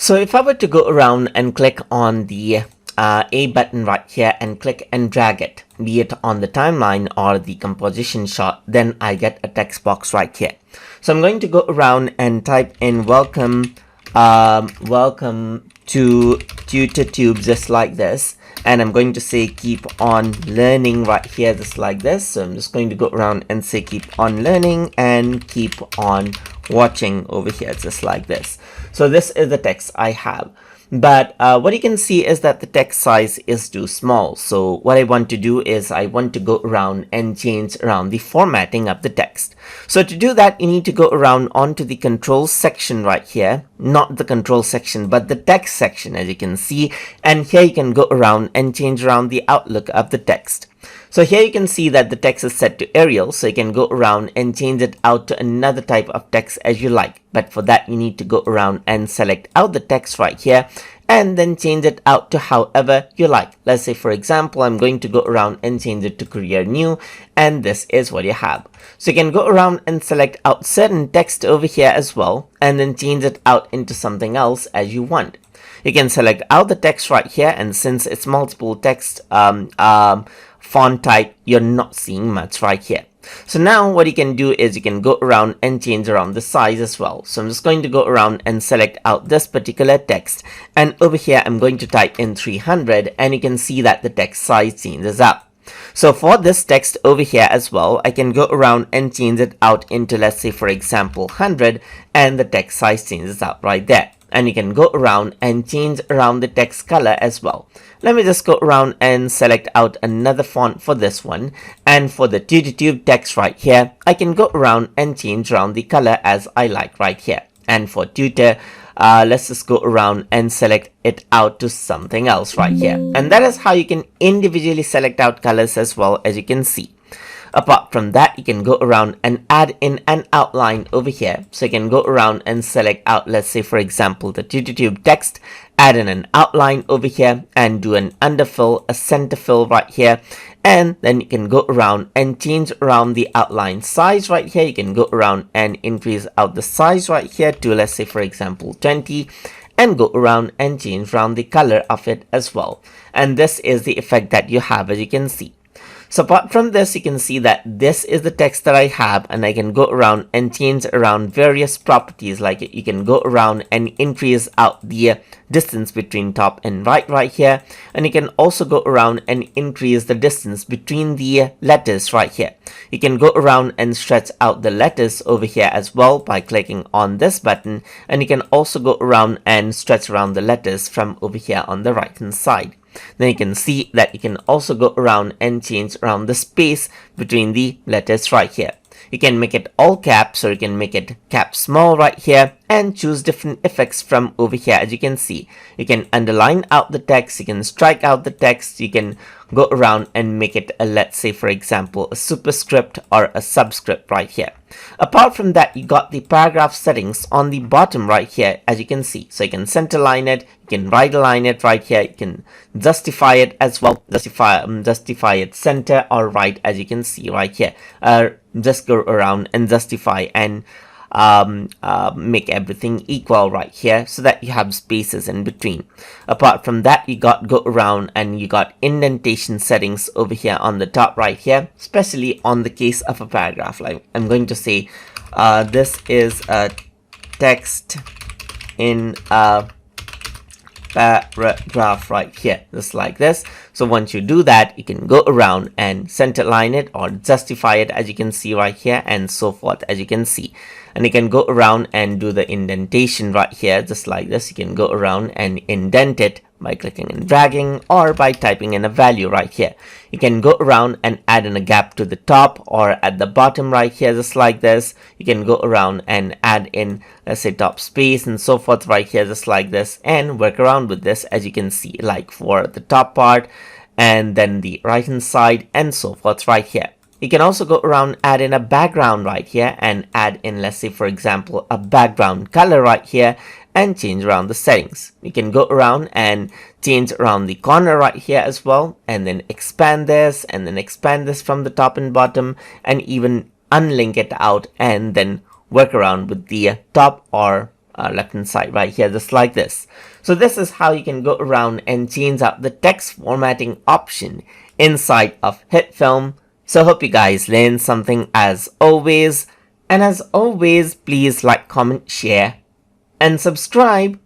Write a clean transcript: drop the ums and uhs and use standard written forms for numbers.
So if I were to go around and click on the A button right here and click and drag it, be it on the timeline or the composition shot, then I get a text box right here. So I'm going to go around and type in welcome to TutorTube, just like this, and I'm going to say keep on learning right here, just like this. So I'm just going to go around and say keep on learning and keep on watching over here, just like this. So this is the text I have. But what you can see is that the text size is too small. So what I want to do is I want to go around and change around the formatting of the text. So to do that, you need to go around onto the controls section right here, not the control section, but the text section, as you can see. And here you can go around and change around the outlook of the text. So here you can see that the text is set to Arial, so you can go around and change it out to another type of text as you like. But for that, you need to go around and select out the text right here and then change it out to however you like. Let's say, for example, I'm going to go around and change it to Career New, and this is what you have. So you can go around and select out certain text over here as well, and then change it out into something else as you want. You can select out the text right here, and since it's multiple text font type, you're not seeing much right here. So now what you can do is you can go around and change around the size as well. So I'm just going to go around and select out this particular text, and over here I'm going to type in 300, and you can see that the text size changes up. So for this text over here as well, I can go around and change it out into, let's say, for example, 100, and the text size changes up right there. And you can go around and change around the text color as well. Let me just go around and select out another font for this one. And for the TutorTube text right here, I can go around and change around the color as I like right here. And for tutor, let's just go around and select it out to something else right here. And that is how you can individually select out colors as well, as you can see. Apart from that, you can go around and add in an outline over here. So you can go around and select out, let's say, for example, the TutorTube text, add in an outline over here and do an underfill, a center fill right here. And then you can go around and change around the outline size right here. You can go around and increase out the size right here to, let's say, for example, 20. And go around and change around the color of it as well. And this is the effect that you have, as you can see. So apart from this, you can see that this is the text that I have, and I can go around and change around various properties. Like you can go around and increase out the distance between top and right here, and you can also go around and increase the distance between the letters right here. You can go around and stretch out the letters over here as well by clicking on this button, and you can also go around and stretch around the letters from over here on the right hand side. Then you can see that you can also go around and change around the space between the letters right here. You can make it all caps, or you can make it cap small right here, and choose different effects from over here. As you can see, you can underline out the text, you can strike out the text, you can go around and make it a, let's say, for example, a superscript or a subscript right here. Apart from that, you got the paragraph settings on the bottom right here, as you can see. So you can center line it, you can right align it right here, you can justify it as well, justify it center or right, as you can see right here. Just go around and justify and make everything equal right here, so that you have spaces in between. Apart from that, you got go around and you got indentation settings over here on the top right here, especially on the case of a paragraph. Like I'm going to say this is a text in a paragraph right here, just like this. So once you do that, you can go around and center line it or justify it, as you can see right here, and so forth, as you can see. And you can go around and do the indentation right here, just like this. You can go around and indent it by clicking and dragging, or by typing in a value right here. You can go around and add in a gap to the top or at the bottom right here, just like this. You can go around and add in, let's say, top space and so forth right here, just like this, and work around with this, as you can see, like for the top part and then the right hand side and so forth right here. You can also go around, add in a background right here, and add in, let's say, for example, a background color right here, and change around the settings. You can go around and change around the corner right here as well, and then expand this, and then expand this from the top and bottom, and even unlink it out, and then work around with the top or left hand side right here, just like this. So this is how you can go around and change out the text formatting option inside of HitFilm. So hope you guys learned something as always. And as always, please like, comment, share, and subscribe